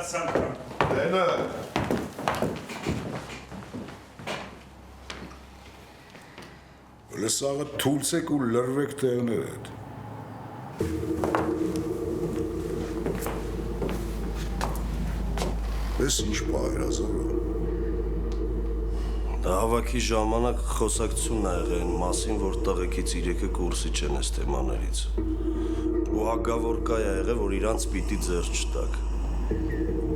Սանքան։ Դենը։ Լսաղը թուլցեք ու լրվեք տեղներդ։ Ես ինչ պահերազորը։ Դա հավաքի ժամանակ խոսակցություն ա եղել այն մասին, որ տղեկից 3-ը կուրսի չեն այս թեմաներից։ Ու հագավոր կա եղել, որ իրանց պիտի ձեռ չտակ։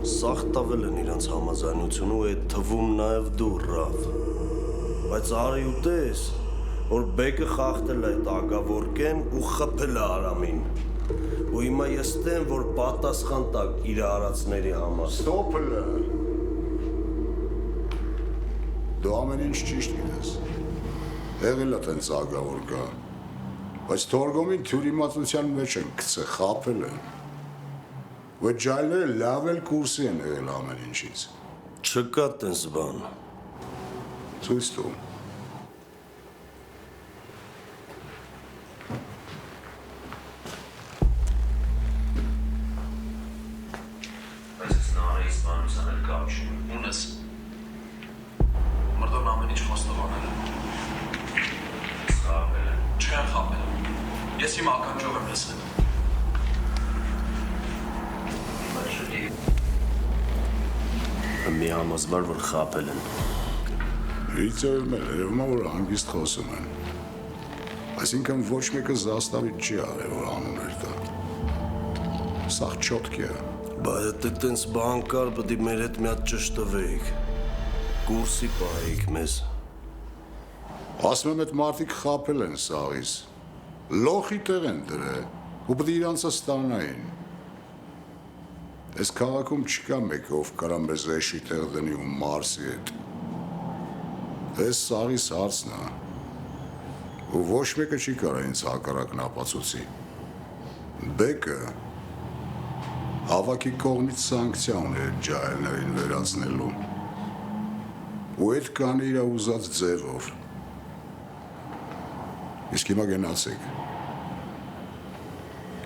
Սաղ տավել են իրանց համաձայնությունը ու այդ թվում նաև դու, Ռավ։ Բայց արի ու տես, որ բեկը խախտել է այդ ագավորկեն ու խփել է Արամին։ Ու հիմա ես տեմ, որ պատասխան տակ իր արածների համար։ Ստոպլը։ Դու ամեն ինչ ճիշտ գիտես։ Եղել է տենց ագավոր կա։ Բայց թորգոմին թյուրիմացության մեջ են գցե խափել են։ Որ ջայլները լավ էլ կուրսի են եղել ամեն ինչից։ Չկա տենց բան։ Ցույց տու։ Բայց ես նարը իսպանության էլ կապ չունի։ Ունես։ Մրդոն ամեն ինչ խոստովանել է։ Խապել է։ Չեն խապել։ Ես իմ ականջով եմ լսել։ Մի համոզվար, որ խապել են։ Իցել մեր երևում է, որ հանգիստ խոսում են։ Այսինքն ոչ մեկը զաստավից չի արել, որ անուն էր դա։ Սաղ չոտք է։ Բայց դե տենց բան կար, պետք է մեր հետ մի հատ ճշտվեիք։ Կուրսի պահեիք մեզ։ Ասում եմ, այդ մարդիկ խապել են սաղից։ Լոխի տեղ են դրել, ու պետք է իրանցը ստանային։ Այս քաղաքում չկա մեկ, ով կարա մեզ էշի տեղ դնի ու Մարսի հետ։ Այս սաղիս հարցն է, ու ոչ մեկը չի կարա ինձ հակառակն ապացուցի։ Բեկը հավաքի կողմից սանկցիա ուներ ջահելներին վերացնելու, ու այդ կանը իր ուզած ձևով։ Իսկ հիմա գնացեք։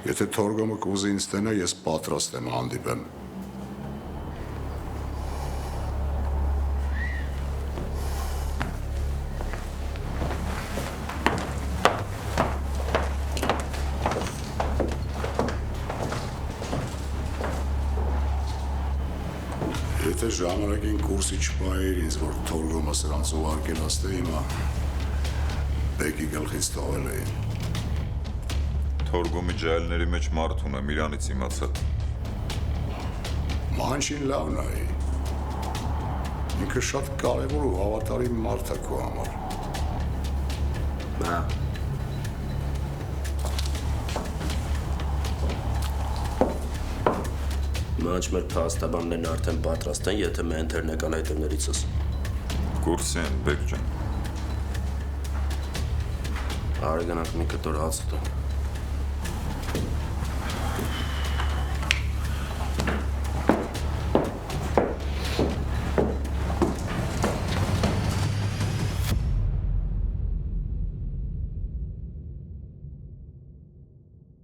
Եթե թորգոմը կուզի ինձ տնա, ես պատրաստ եմ հանդիպեմ։ Եթե ժամանակին կուրսի չպահեր ինձ, որ թորգոմը սրանց ուղարկել աստե հիմա, բեկի գլխից թողել էին։ Թորգոմի ջահելների մեջ մարդ ունեմ, իրանից իմացա։ Մանչին լավն է։ Ինքը շատ կարևոր ու հավատարիմ մարդ է քո համար։ Բա։ Մանչ մեր փաստաբաններն արդեն պատրաստ են, եթե մենթերն եկան այդ տներից։ Կուրսի են, բեք ջան։ Արի գնանք մի կտոր հաց ուտենք։